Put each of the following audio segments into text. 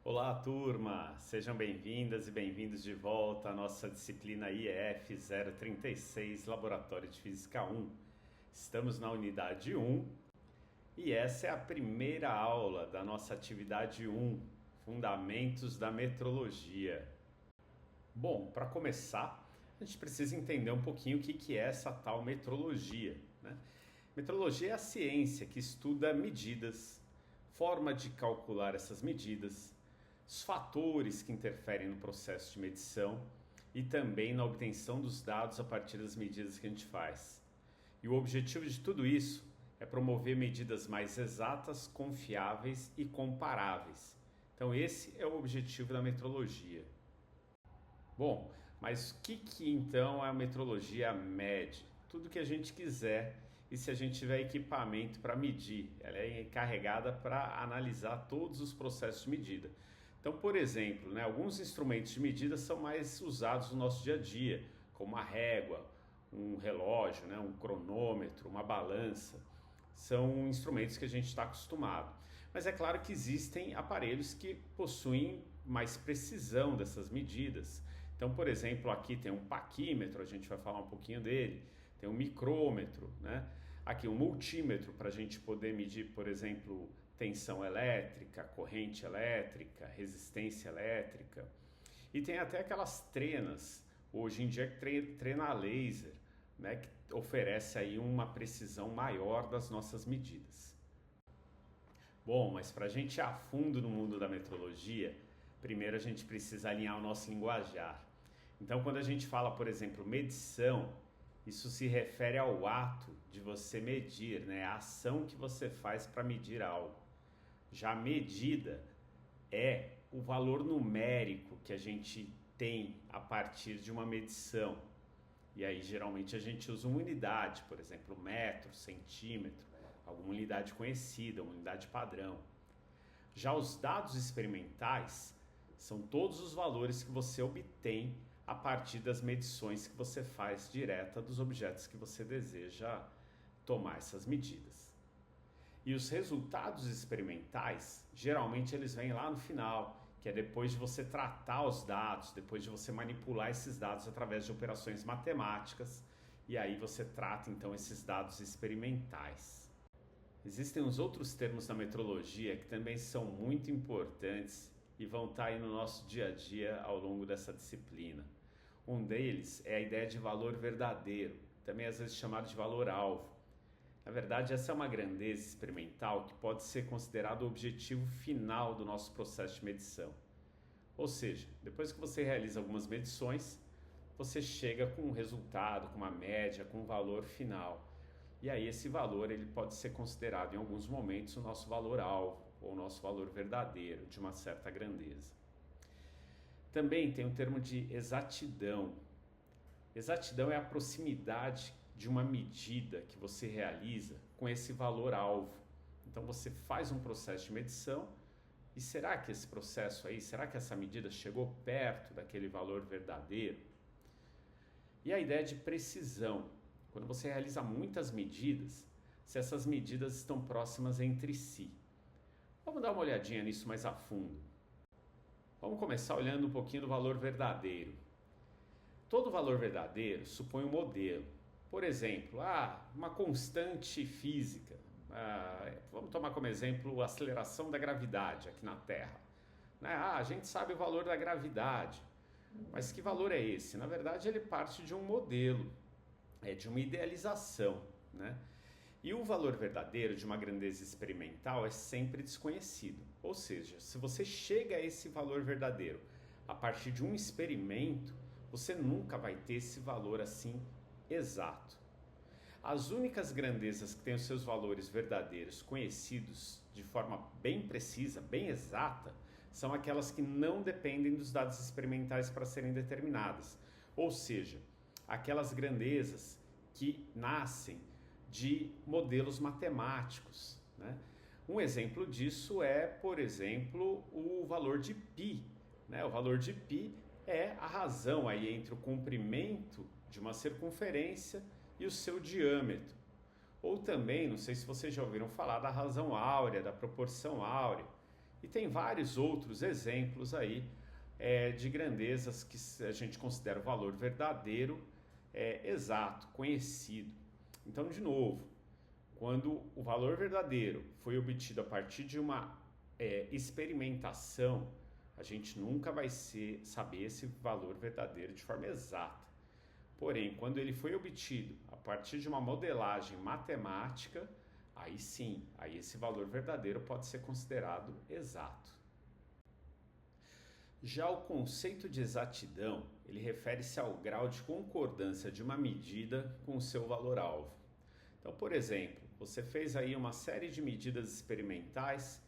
Olá, turma! Sejam bem-vindas e bem-vindos de volta à nossa disciplina IEF 036, Laboratório de Física 1. Estamos na unidade 1 e essa é a primeira aula da nossa atividade 1, Fundamentos da Metrologia. Bom, para começar, a gente precisa entender um pouquinho o que é essa tal metrologia, né? Metrologia é a ciência que estuda medidas, forma de calcular essas medidas, os fatores que interferem no processo de medição e também na obtenção dos dados a partir das medidas que a gente faz. E o objetivo de tudo isso é promover medidas mais exatas, confiáveis e comparáveis. Então esse é o objetivo da metrologia. Bom, mas o que então a metrologia mede? Tudo que a gente quiser e se a gente tiver equipamento para medir. Ela é encarregada para analisar todos os processos de medida. Então, por exemplo, alguns instrumentos de medida são mais usados no nosso dia a dia, como a régua, um relógio, um cronômetro, uma balança. São instrumentos que a gente está acostumado. Mas é claro que existem aparelhos que possuem mais precisão dessas medidas. Então, por exemplo, aqui tem um paquímetro, a gente vai falar um pouquinho dele, tem um micrômetro, aqui um multímetro para a gente poder medir, por exemplo, tensão elétrica, corrente elétrica, resistência elétrica. E tem até aquelas trenas, hoje em dia trena a laser, que oferece aí uma precisão maior das nossas medidas. Bom, mas para a gente ir a fundo no mundo da metrologia, primeiro a gente precisa alinhar o nosso linguajar. Então, quando a gente fala, por exemplo, medição, isso se refere ao ato de você medir, a ação que você faz para medir algo. Já a medida é o valor numérico que a gente tem a partir de uma medição. E aí, geralmente, a gente usa uma unidade, por exemplo, metro, centímetro, alguma unidade conhecida, uma unidade padrão. Já os dados experimentais são todos os valores que você obtém a partir das medições que você faz direta dos objetos que você deseja tomar essas medidas. E os resultados experimentais, geralmente eles vêm lá no final, que é depois de você tratar os dados, depois de você manipular esses dados através de operações matemáticas, e aí você trata então esses dados experimentais. Existem os outros termos da metrologia que também são muito importantes e vão estar aí no nosso dia a dia ao longo dessa disciplina. Um deles é a ideia de valor verdadeiro, também às vezes chamado de valor-alvo. Na verdade, essa é uma grandeza experimental que pode ser considerado o objetivo final do nosso processo de medição. Ou seja, depois que você realiza algumas medições, você chega com um resultado, com uma média, com um valor final. E aí esse valor ele pode ser considerado em alguns momentos o nosso valor-alvo ou o nosso valor verdadeiro de uma certa grandeza. Também tem o termo de exatidão. Exatidão é a proximidade de uma medida que você realiza com esse valor-alvo. Então você faz um processo de medição e será que esse processo aí, será que essa medida chegou perto daquele valor verdadeiro? E a ideia de precisão. Quando você realiza muitas medidas, se essas medidas estão próximas entre si. Vamos dar uma olhadinha nisso mais a fundo. Vamos começar olhando um pouquinho do valor verdadeiro. Todo valor verdadeiro supõe um modelo. Por exemplo, uma constante física. Vamos tomar como exemplo a aceleração da gravidade aqui na Terra. A gente sabe o valor da gravidade, mas que valor é esse? Na verdade, ele parte de um modelo, de uma idealização, E o valor verdadeiro de uma grandeza experimental é sempre desconhecido. Ou seja, se você chega a esse valor verdadeiro a partir de um experimento, você nunca vai ter esse valor assim exato. As únicas grandezas que têm os seus valores verdadeiros conhecidos de forma bem precisa, bem exata, são aquelas que não dependem dos dados experimentais para serem determinadas. Ou seja, aquelas grandezas que nascem de modelos matemáticos. Um exemplo disso é, por exemplo, o valor de π. O valor de π é a razão aí entre o comprimento de uma circunferência e o seu diâmetro. Ou também, não sei se vocês já ouviram falar da razão áurea, da proporção áurea, E tem vários outros exemplos aí de grandezas que a gente considera o valor verdadeiro, exato, conhecido. Então, de novo, quando o valor verdadeiro foi obtido a partir de uma experimentação, a gente nunca vai saber esse valor verdadeiro de forma exata. Porém, quando ele foi obtido a partir de uma modelagem matemática, aí sim, aí esse valor verdadeiro pode ser considerado exato. Já o conceito de exatidão, ele refere-se ao grau de concordância de uma medida com o seu valor-alvo. Então, por exemplo, você fez aí uma série de medidas experimentais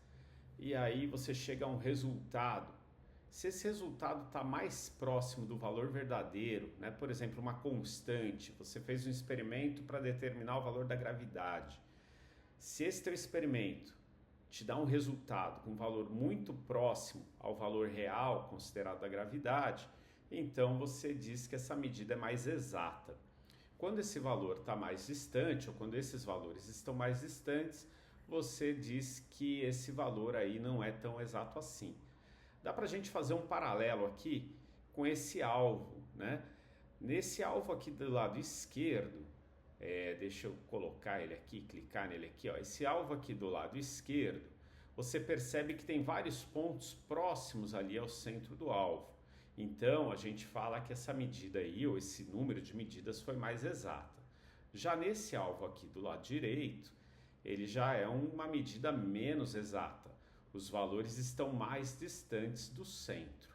e aí você chega a um resultado. Se esse resultado está mais próximo do valor verdadeiro, né? Por exemplo, uma constante, você fez um experimento para determinar o valor da gravidade. Se esse teu experimento te dá um resultado com um valor muito próximo ao valor real considerado da gravidade, então você diz que essa medida é mais exata. Quando esse valor está mais distante, ou quando esses valores estão mais distantes, você diz que esse valor aí não é tão exato assim. Dá para a gente fazer um paralelo aqui com esse alvo, né? Nesse alvo aqui do lado esquerdo, deixa eu colocar ele aqui, clicar nele aqui, ó. Esse alvo aqui do lado esquerdo, você percebe que tem vários pontos próximos ali ao centro do alvo. Então, a gente fala que essa medida aí, ou esse número de medidas, foi mais exata. Já nesse alvo aqui do lado direito, ele já é uma medida menos exata. Os valores estão mais distantes do centro.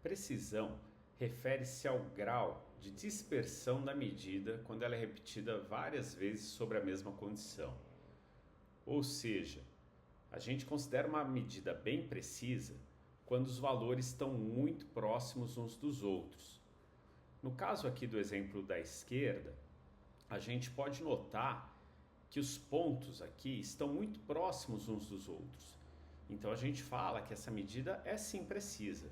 Precisão refere-se ao grau de dispersão da medida quando ela é repetida várias vezes sobre a mesma condição. Ou seja, a gente considera uma medida bem precisa quando os valores estão muito próximos uns dos outros. No caso aqui do exemplo da esquerda, a gente pode notar que os pontos aqui estão muito próximos uns dos outros. Então a gente fala que essa medida é sim precisa.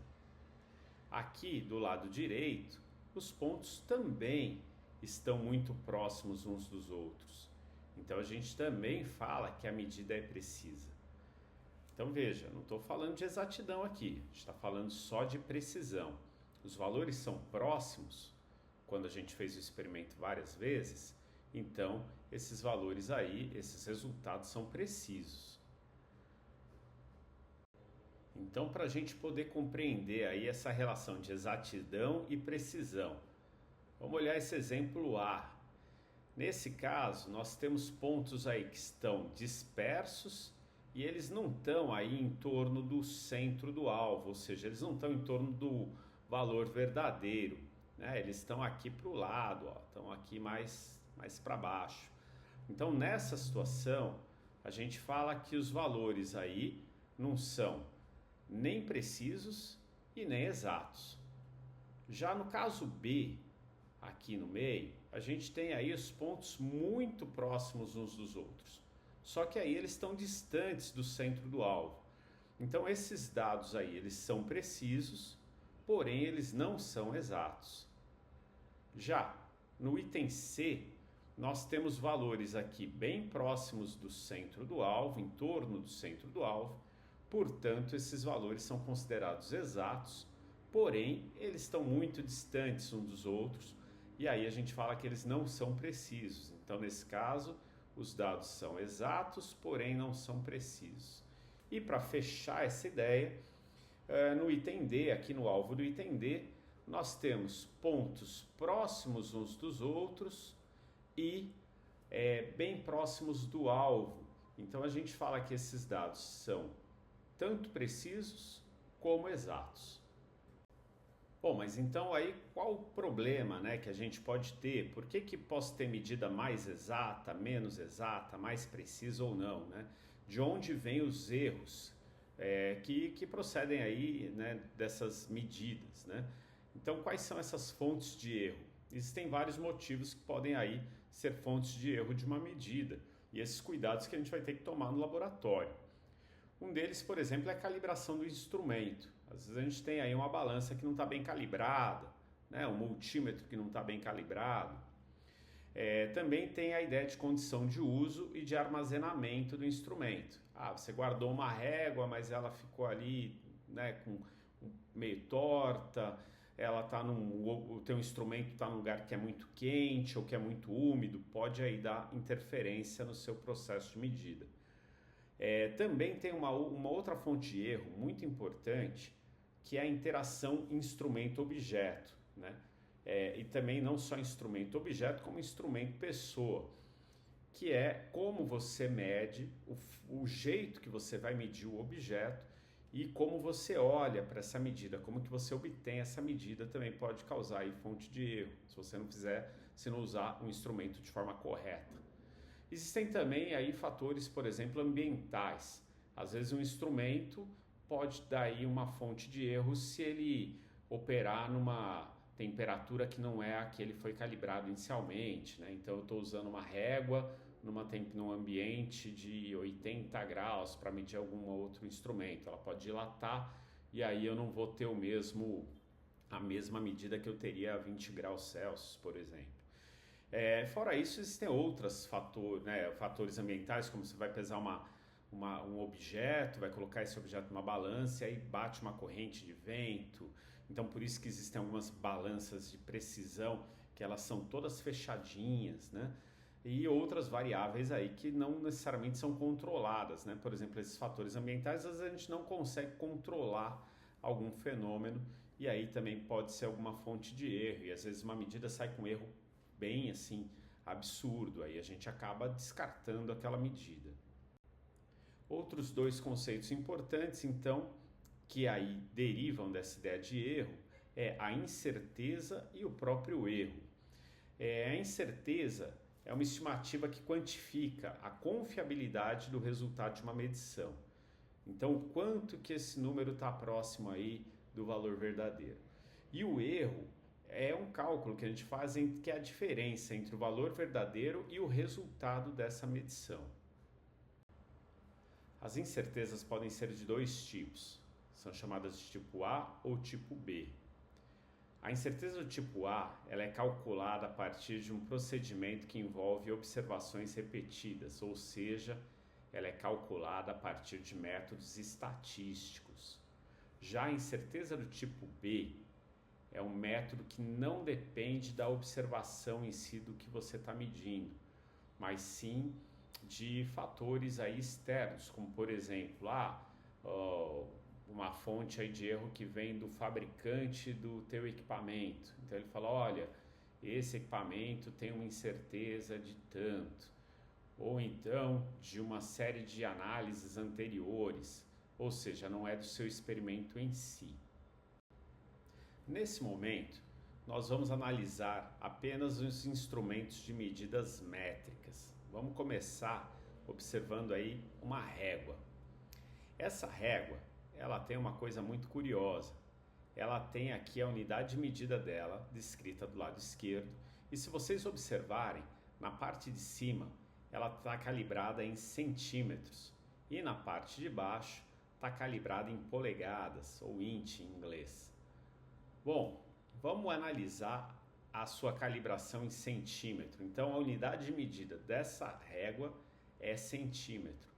Aqui do lado direito, os pontos também estão muito próximos uns dos outros. Então a gente também fala que a medida é precisa. Então veja, não estou falando de exatidão aqui, a gente está falando só de precisão. Os valores são próximos, quando a gente fez o experimento várias vezes, então esses valores aí, esses resultados são precisos. Então, para a gente poder compreender aí essa relação de exatidão e precisão, vamos olhar esse exemplo A. Nesse caso, nós temos pontos aí que estão dispersos e eles não estão aí em torno do centro do alvo, ou seja, eles não estão em torno do valor verdadeiro, né? Eles estão aqui para o lado, ó, estão aqui mais para baixo. Então, nessa situação, a gente fala que os valores aí não são nem precisos e nem exatos. Já no caso B, aqui no meio, a gente tem aí os pontos muito próximos uns dos outros. Só que aí eles estão distantes do centro do alvo. Então esses dados aí, eles são precisos, porém eles não são exatos. Já no item C, nós temos valores aqui bem próximos do centro do alvo, em torno do centro do alvo. Portanto, esses valores são considerados exatos, porém eles estão muito distantes uns dos outros, e aí a gente fala que eles não são precisos. Então, nesse caso, os dados são exatos, porém não são precisos. E para fechar essa ideia, no item D, aqui no alvo do item D, nós temos pontos próximos uns dos outros e bem próximos do alvo. Então, a gente fala que esses dados são tanto precisos como exatos. Bom, mas então aí qual o problema, né, que a gente pode ter? Por que posso ter medida mais exata, menos exata, mais precisa ou não, né? De onde vêm os erros que procedem aí, né, dessas medidas, né? Então, quais são essas fontes de erro? Existem vários motivos que podem aí ser fontes de erro de uma medida e esses cuidados que a gente vai ter que tomar no laboratório. Um deles, por exemplo, é a calibração do instrumento. Às vezes a gente tem aí uma balança que não está bem calibrada, né? Um multímetro que não está bem calibrado. Também tem a ideia de condição de uso e de armazenamento do instrumento. Você guardou uma régua, mas ela ficou ali, né, meio torta, o teu instrumento está num lugar que é muito quente ou que é muito úmido, pode aí dar interferência no seu processo de medida. Também tem uma outra fonte de erro muito importante, que é a interação instrumento-objeto, né? E também não só instrumento-objeto, como instrumento-pessoa, que é como você mede, o jeito que você vai medir o objeto e como você olha para essa medida, como que você obtém essa medida também pode causar aí fonte de erro, se não usar um instrumento de forma correta. Existem também aí fatores, por exemplo, ambientais. Às vezes um instrumento pode dar aí uma fonte de erro se ele operar numa temperatura que não é a que ele foi calibrado inicialmente, né? Então eu estou usando uma régua num ambiente de 80 graus para medir algum outro instrumento. Ela pode dilatar e aí eu não vou ter a mesma medida que eu teria a 20 graus Celsius, por exemplo. Fora isso, existem outros fatores ambientais, como você vai pesar um objeto, vai colocar esse objeto numa balança e aí bate uma corrente de vento. Então, por isso que existem algumas balanças de precisão, que elas são todas fechadinhas, né? E outras variáveis aí que não necessariamente são controladas, né? Por exemplo, esses fatores ambientais, às vezes a gente não consegue controlar algum fenômeno e aí também pode ser alguma fonte de erro. E às vezes uma medida sai com erro bem assim, absurdo, aí a gente acaba descartando aquela medida. Outros dois conceitos importantes, então, que aí derivam dessa ideia de erro, é a incerteza e o próprio erro. A incerteza é uma estimativa que quantifica a confiabilidade do resultado de uma medição. Então, o quanto que esse número está próximo aí do valor verdadeiro. E o erro é um cálculo que a gente faz que é a diferença entre o valor verdadeiro e o resultado dessa medição. As incertezas podem ser de dois tipos. São chamadas de tipo A ou tipo B. A incerteza do tipo A ela é calculada a partir de um procedimento que envolve observações repetidas, ou seja, ela é calculada a partir de métodos estatísticos. Já a incerteza do tipo B é um método que não depende da observação em si do que você está medindo, mas sim de fatores aí externos, como por exemplo, uma fonte aí de erro que vem do fabricante do teu equipamento. Então ele fala, olha, esse equipamento tem uma incerteza de tanto, ou então de uma série de análises anteriores, ou seja, não é do seu experimento em si. Nesse momento, nós vamos analisar apenas os instrumentos de medidas métricas. Vamos começar observando aí uma régua. Essa régua, ela tem uma coisa muito curiosa. Ela tem aqui a unidade de medida dela, descrita do lado esquerdo, e se vocês observarem, na parte de cima, ela está calibrada em centímetros, e na parte de baixo está calibrada em polegadas, ou inch em inglês. Bom, vamos analisar a sua calibração em centímetro. Então, a unidade de medida dessa régua é centímetro.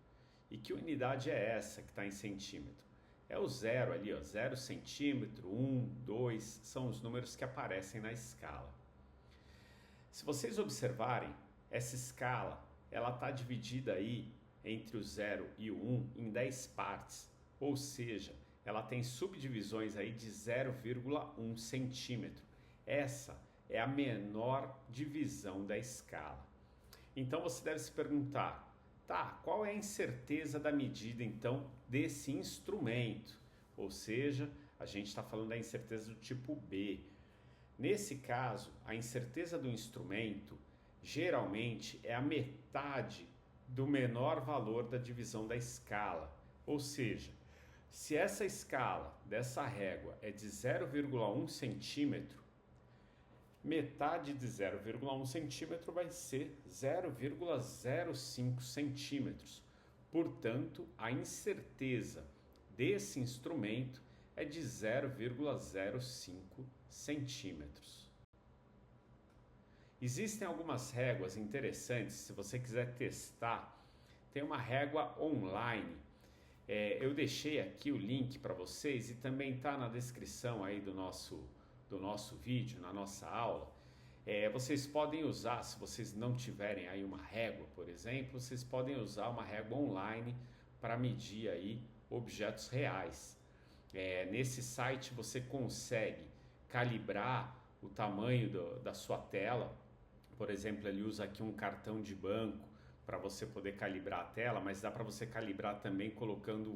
E que unidade é essa que está em centímetro? É o zero ali, 0 centímetro, 1, 2, são os números que aparecem na escala. Se vocês observarem, essa escala, ela está dividida aí entre o 0 e o 1 em 10 partes, ou seja, ela tem subdivisões aí de 0,1 centímetro. Essa é a menor divisão da escala. Então você deve se perguntar, qual é a incerteza da medida então desse instrumento? Ou seja, a gente está falando da incerteza do tipo B. Nesse caso, a incerteza do instrumento geralmente é a metade do menor valor da divisão da escala. Ou seja, se essa escala dessa régua é de 0,1 centímetro, metade de 0,1 centímetro vai ser 0,05 centímetros. Portanto, a incerteza desse instrumento é de 0,05 centímetros. Existem algumas réguas interessantes, se você quiser testar, tem uma régua online. Eu deixei aqui o link para vocês e também está na descrição aí do nosso vídeo, na nossa aula. Vocês podem usar, se vocês não tiverem aí uma régua, por exemplo, vocês podem usar uma régua online para medir aí objetos reais. Nesse site você consegue calibrar o tamanho da sua tela. Por exemplo, ele usa aqui um cartão de banco para você poder calibrar a tela, mas dá para você calibrar também colocando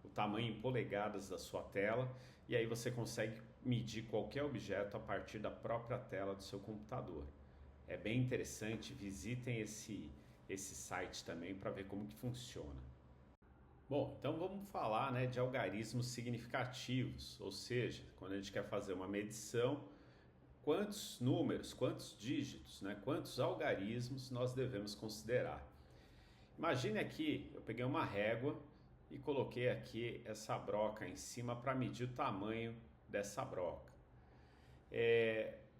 o tamanho em polegadas da sua tela, e aí você consegue medir qualquer objeto a partir da própria tela do seu computador. É bem interessante, visitem esse site também para ver como que funciona. Bom, então vamos falar, né, de algarismos significativos, ou seja, quando a gente quer fazer uma medição, quantos números, quantos dígitos, né, quantos algarismos nós devemos considerar. Imagine aqui, eu peguei uma régua e coloquei aqui essa broca em cima para medir o tamanho dessa broca.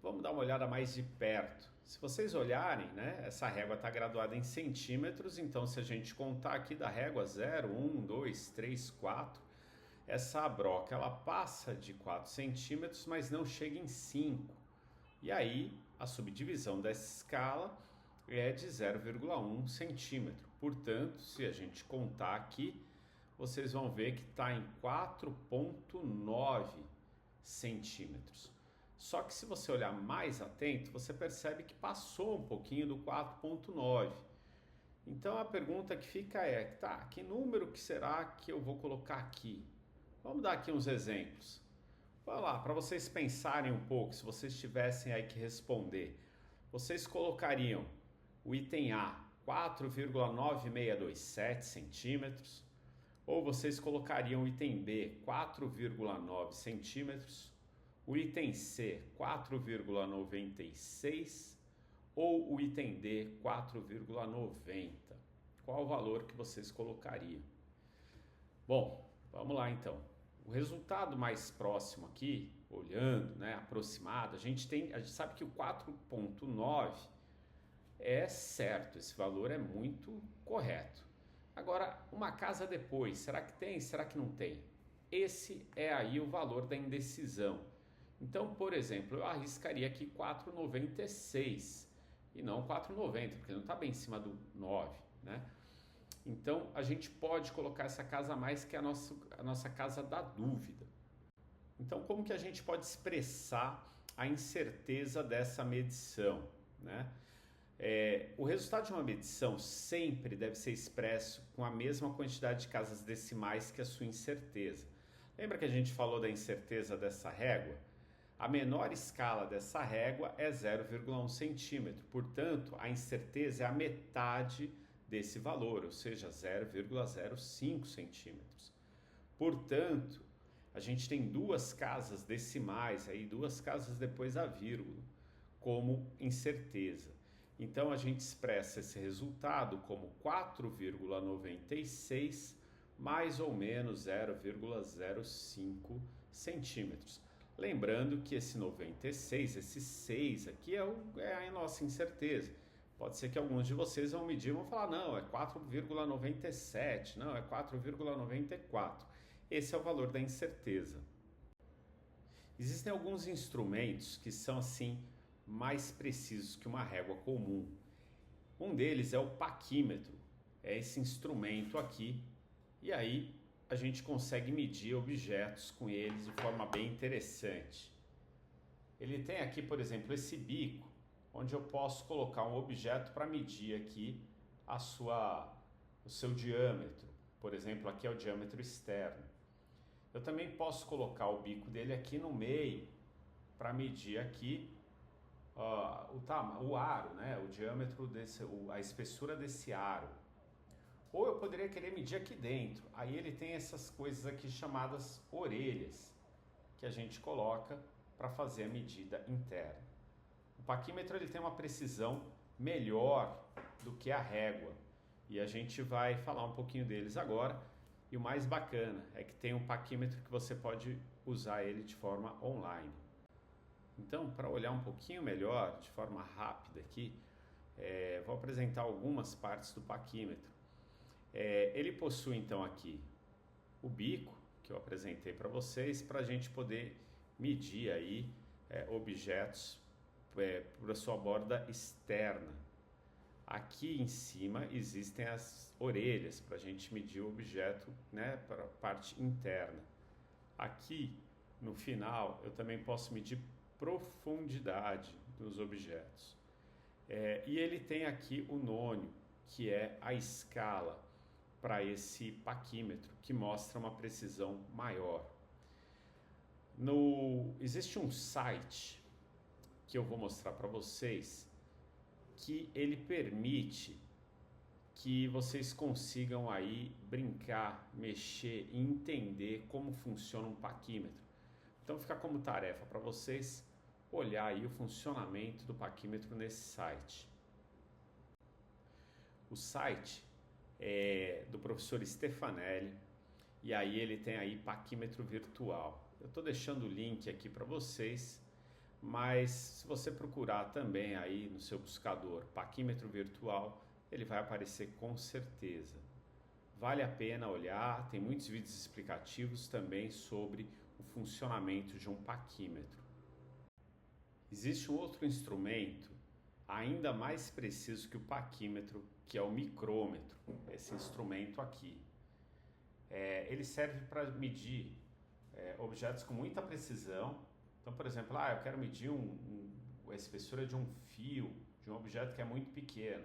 Vamos dar uma olhada mais de perto. Se vocês olharem, né, essa régua está graduada em centímetros, então se a gente contar aqui da régua 0, 1, 2, 3, 4, essa broca ela passa de 4 centímetros, mas não chega em 5. E aí a subdivisão dessa escala é de 0,1 centímetro. Portanto, se a gente contar aqui, vocês vão ver que está em 4,9 centímetros. Só que se você olhar mais atento, você percebe que passou um pouquinho do 4,9. Então a pergunta que fica é, tá, que número que será que eu vou colocar aqui? Vamos dar aqui uns exemplos. Vamos lá, para vocês pensarem um pouco, se vocês tivessem aí que responder, vocês colocariam o item A 4,9627 centímetros, ou vocês colocariam o item B 4,9 centímetros, o item C 4,96 ou o item D 4,90. Qual o valor que vocês colocariam? Bom, vamos lá então. O resultado mais próximo aqui, olhando, né, aproximado, a gente sabe que o 4,9 é certo, esse valor é muito correto. Agora, uma casa depois, será que tem? Será que não tem? Esse é aí o valor da indecisão. Então, por exemplo, eu arriscaria aqui 4,96 e não 4,90, porque não está bem em cima do 9, né? Então, a gente pode colocar essa casa a mais, que é a nossa casa da dúvida. Então, como que a gente pode expressar a incerteza dessa medição, né? O resultado de uma medição sempre deve ser expresso com a mesma quantidade de casas decimais que a sua incerteza. Lembra que a gente falou da incerteza dessa régua? A menor escala dessa régua é 0,1 centímetro, portanto, a incerteza é a metade desse valor, ou seja, 0,05 centímetros. Portanto, a gente tem duas casas decimais, aí, duas casas depois da vírgula, como incerteza. Então, a gente expressa esse resultado como 4,96 mais ou menos 0,05 centímetros. Lembrando que esse 96, esse 6 aqui é a nossa incerteza. Pode ser que alguns de vocês vão medir e vão falar, não, é 4,97, não, é 4,94. Esse é o valor da incerteza. Existem alguns instrumentos que são assim mais precisos que uma régua comum. Um deles é o paquímetro, é esse instrumento aqui, e aí a gente consegue medir objetos com eles de forma bem interessante. Ele tem aqui, por exemplo, esse bico, onde eu posso colocar um objeto para medir aqui o seu diâmetro. Por exemplo, aqui é o diâmetro externo. Eu também posso colocar o bico dele aqui no meio para medir aqui o aro, né? O diâmetro a espessura desse aro. Ou eu poderia querer medir aqui dentro. Aí ele tem essas coisas aqui chamadas orelhas, que a gente coloca para fazer a medida interna. O paquímetro ele tem uma precisão melhor do que a régua, e a gente vai falar um pouquinho deles agora. E o mais bacana é que tem um paquímetro que você pode usar ele de forma online. Então, para olhar um pouquinho melhor, de forma rápida aqui, vou apresentar algumas partes do paquímetro. Ele possui então aqui o bico, que eu apresentei para vocês, para a gente poder medir aí objetos por a sua borda externa. Aqui em cima existem as orelhas para a gente medir o objeto, né, para a parte interna. Aqui no final eu também posso medir profundidade dos objetos. E ele tem aqui o nônio, que é a escala para esse paquímetro, que mostra uma precisão maior. Existe um site que eu vou mostrar para vocês, que ele permite que vocês consigam aí brincar, mexer e entender como funciona um paquímetro. Então fica como tarefa para vocês olhar aí o funcionamento do paquímetro nesse site. O site é do professor Stefanelli e aí ele tem aí paquímetro virtual. Eu estou deixando o link aqui para vocês, mas se você procurar também aí no seu buscador paquímetro virtual, ele vai aparecer com certeza. Vale a pena olhar, tem muitos vídeos explicativos também sobre o funcionamento de um paquímetro. Existe um outro instrumento ainda mais preciso que o paquímetro, que é o micrômetro, esse instrumento aqui. Ele serve para medir objetos com muita precisão. Então, por exemplo, eu quero medir a espessura de um fio, de um objeto que é muito pequeno.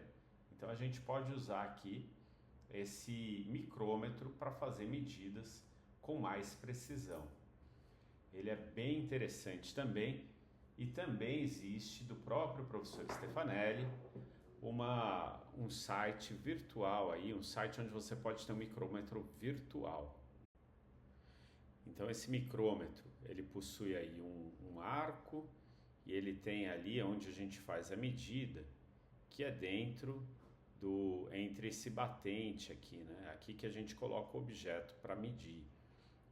Então, a gente pode usar aqui esse micrômetro para fazer medidas com mais precisão. Ele é bem interessante também, e também existe do próprio professor Stefanelli um site virtual aí, um site onde você pode ter um micrômetro virtual. Então esse micrômetro, ele possui aí um arco e ele tem ali onde a gente faz a medida, que é dentro entre esse batente aqui, né? Aqui que a gente coloca o objeto para medir,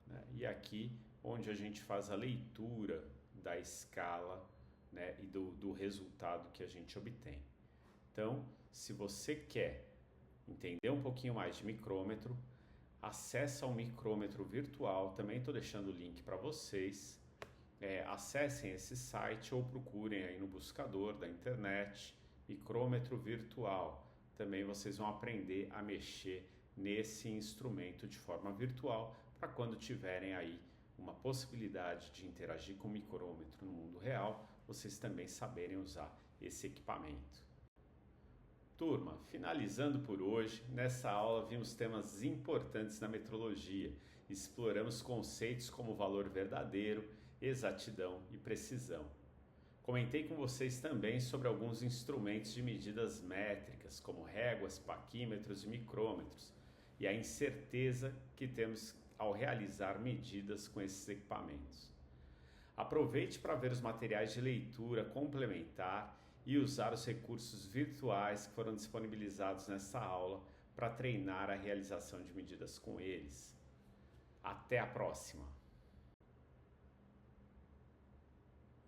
né? E aqui onde a gente faz a leitura da escala, né, e do resultado que a gente obtém. Então, se você quer entender um pouquinho mais de micrômetro, acessa o micrômetro virtual, também estou deixando o link para vocês. Acessem esse site ou procurem aí no buscador da internet, micrômetro virtual. Também vocês vão aprender a mexer nesse instrumento de forma virtual, para quando tiverem aí uma possibilidade de interagir com o micrômetro no mundo real, vocês também saberem usar esse equipamento. Turma, finalizando por hoje, nessa aula vimos temas importantes na metrologia, exploramos conceitos como valor verdadeiro, exatidão e precisão. Comentei com vocês também sobre alguns instrumentos de medidas métricas, como réguas, paquímetros e micrômetros, e a incerteza que temos ao realizar medidas com esses equipamentos. Aproveite para ver os materiais de leitura complementar e usar os recursos virtuais que foram disponibilizados nessa aula para treinar a realização de medidas com eles. Até a próxima!